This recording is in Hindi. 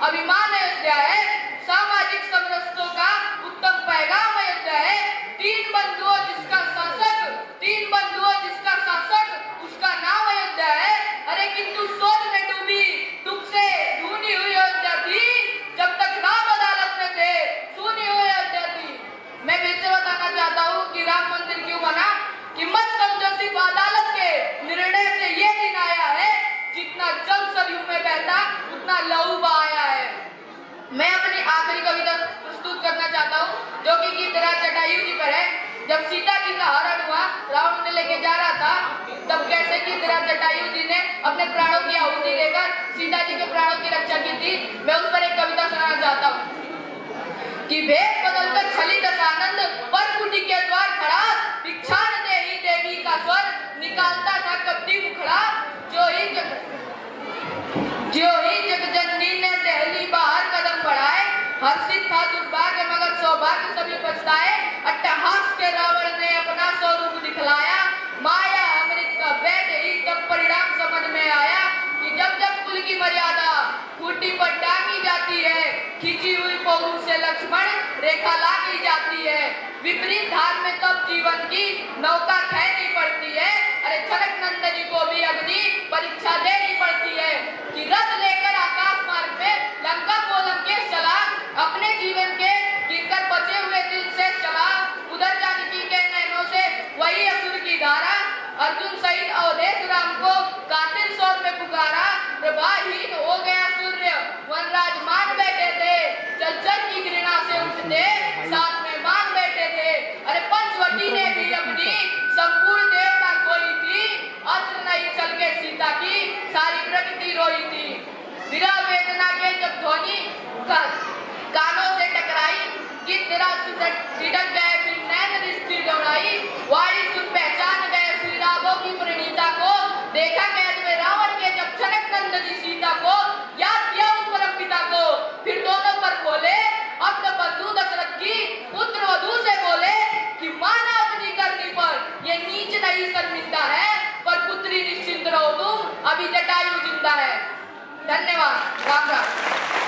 अभिमान अयोध्या है, सामाजिक समरसतों का उत्तम पैगाम अयोध्या है। तीन बंधुओं जिसका शासक उसका नाम अयोध्या है। अरे किंतु शोध में डूबी दुख से धुनी हुई अयोध्या थी, जब तक राम अदालत में थे सुनी हुई अयोध्या थी। मैं फिर से बताना चाहता हूँ कि राम मंदिर क्यों बना, कि मत समझो सिर्फ अदालत के निर्णय से ये दिन आया है, जितना जल सरयू में बहता उतना लहू बहाया है। मैं अपनी आखिरी कविता प्रस्तुत करना चाहता हूँ, जो कि गीतराज जटायु जी पर है। जब सीता जी का हरण हुआ, रावण उन्हें लेके जा रहा था, तब कैसे गीतराज जटायु जी ने अपने प्राणों की आहुति देकर सीता जी के प्राणों की रक्षा की थी। मैं उस पर एक कविता सुनाना चाहता हूँ कि भेष बदलकर छली दशानंद पर कुटी के द्वार खड़ा, भिक्षा न दे ही देवी का स्वर निकालता था कपटी मुखड़ा। जो ही जगजननी ने दहली बाहर कदम बढ़ाए, हर्षित था दुर्भाग्य मगर सौभाग्य सभी पछताए। अट्टहास के रावण ने अपना स्वरूप दिखलाया, माया अमृत का वैध ही तब परिणाम समझ में आया कि जब जब कुल की मर्यादा खूंटी पर टांगी जाती है, खींची हुई पौरुष से लक्ष्मण रेखा लागी जाती है। विपरीत धार में तब जीवन की नौका खैनी पड़ती है,